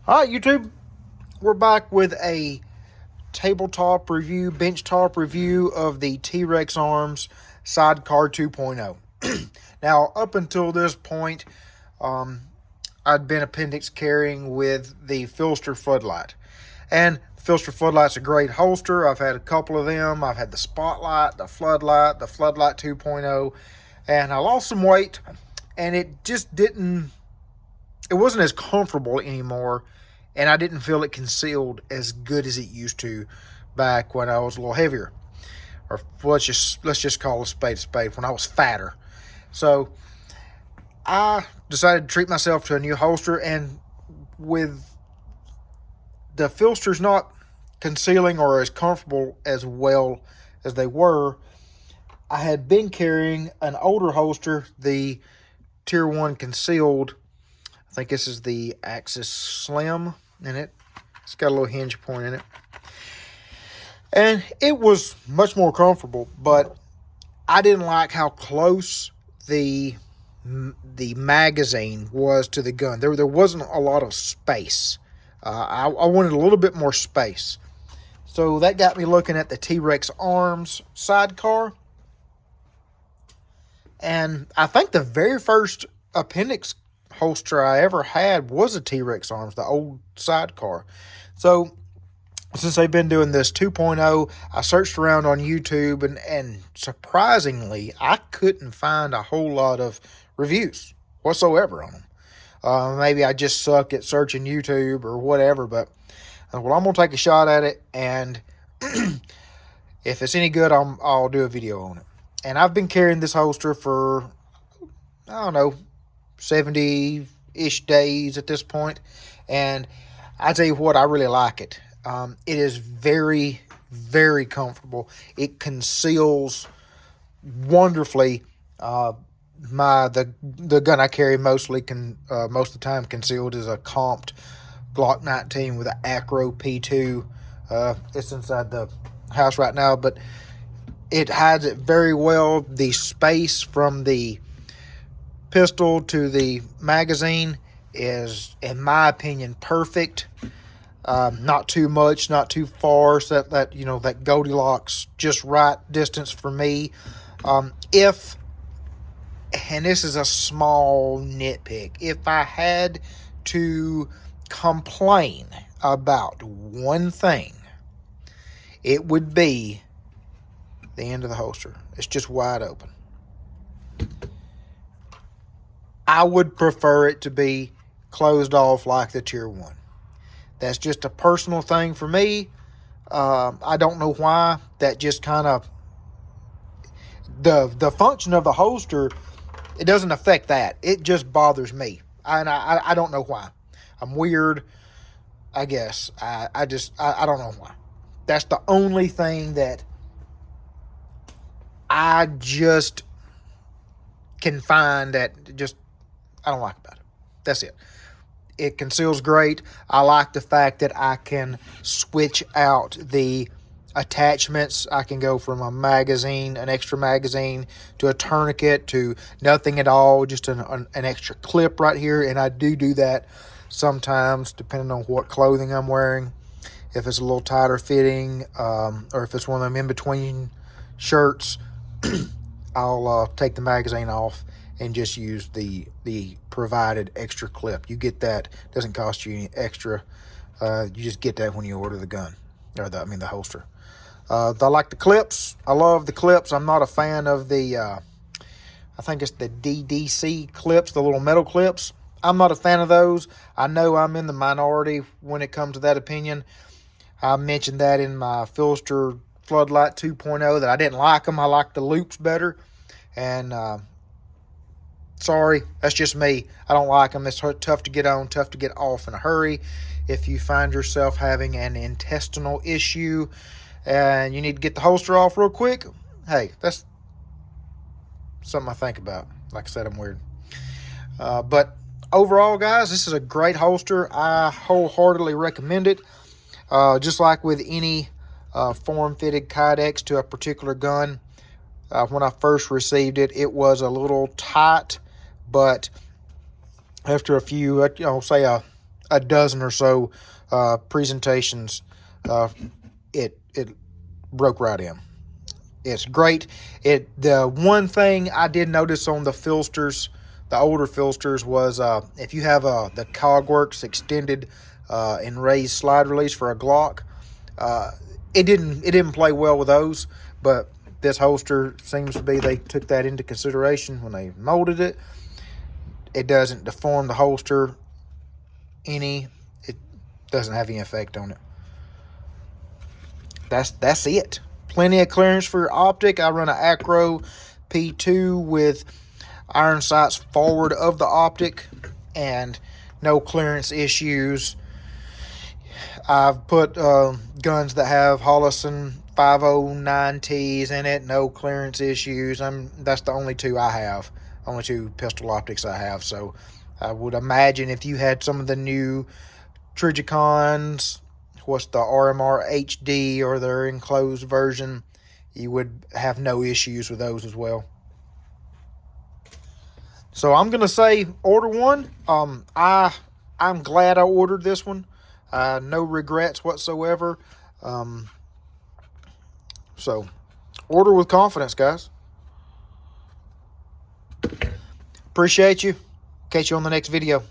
All right, YouTube, we're back with a tabletop review, benchtop review of the T.Rex Arms Sidecar 2.0. Now, up until this point, I'd been appendix carrying with the Filster Floodlight. And Filster Floodlight's a great holster. I've had a couple of them. I've had the Spotlight, the Floodlight 2.0, and I lost some weight, and it just didn't, it wasn't as comfortable anymore, and I didn't feel it concealed as good as it used to back when I was a little heavier. Or let's just call a spade, when I was fatter. So I decided to treat myself to a new holster, and with the filsters not concealing or as comfortable as well as they were, I had been carrying an older holster, the Tier 1 concealed. I think this is the Axis Slim in it. It's got a little hinge point in it. And it was much more comfortable, but I didn't like how close the magazine was to the gun. There wasn't a lot of space. I wanted a little bit more space. So that got me looking at the T.Rex Arms Sidecar. And I think the very first appendix holster I ever had was a T.Rex Arms, the old Sidecar. So since they've been doing this 2.0, I searched around on YouTube, and surprisingly, I couldn't find a whole lot of reviews whatsoever on them. Maybe I just suck at searching YouTube or whatever, but well, I'm going to take a shot at it, and if it's any good, I'll do a video on it. And I've been carrying this holster for, I don't know, 70-ish days at this point, and I tell you what, I really like it. It is very, very comfortable. It conceals wonderfully. The gun I carry most of the time concealed is a comped Glock 19 with an Acro P2. It's inside the house right now, but it hides it very well. The space from the pistol to the magazine is, in my opinion, perfect. Not too much, not too far, so that Goldilocks just right distance for me. And this is a small nitpick, if I had to complain about one thing, it would be the end of the holster. It's just wide open. I would prefer it to be closed off like the Tier 1. That's just a personal thing for me. I don't know why. That just kind of, the function of the holster, it doesn't affect that. It just bothers me. And I don't know why. I'm weird, I guess. I don't know why. That's the only thing that I just can find that just I don't like about it. That's it. It conceals great. I like the fact that I can switch out the attachments. I can go from a magazine, an extra magazine, to a tourniquet, to nothing at all, just an extra clip right here. And I do that sometimes, depending on what clothing I'm wearing. If it's a little tighter fitting, or if it's one of them in-between shirts, I'll take the magazine off and just use the provided extra clip. You get that. It doesn't cost you any extra. You just get that when you order the gun, or the holster. I like the clips. I love the clips. I'm not a fan of the, I think it's the DDC clips, the little metal clips. I'm not a fan of those. I know I'm in the minority when it comes to that opinion. I mentioned that in my Filster Floodlight 2.0 that I didn't like them. I like the loops better. And sorry, that's just me. I don't like them. It's tough to get on, tough to get off in a hurry. If you find yourself having an intestinal issue and you need to get the holster off real quick, hey, that's something I think about. Like I said, I'm weird. But overall, guys, this is a great holster. I wholeheartedly recommend it. Just like with any form-fitted Kydex to a particular gun, when I first received it, it was a little tight, but after a few, say a a dozen or so presentations, it broke right in. It's great. The one thing I did notice on the Filsters, the older Filsters, was if you have the Cogworks extended and raised slide release for a Glock, it didn't play well with those. But this holster seems to be, they took that into consideration when they molded it. It doesn't deform the holster any. It doesn't have any effect on it. That's it. Plenty of clearance for optic. I run an Acro P2 with iron sights forward of the optic and no clearance issues. I've put guns that have Hollison 509Ts in it, no clearance issues. That's the only two I have, only two pistol optics I have. So I would imagine if you had some of the new Trigicons, what's the RMR HD or their enclosed version, you would have no issues with those as well. So I'm gonna say order one. I'm glad I ordered this one. No regrets whatsoever. So order with confidence, guys. Appreciate you. Catch you on the next video.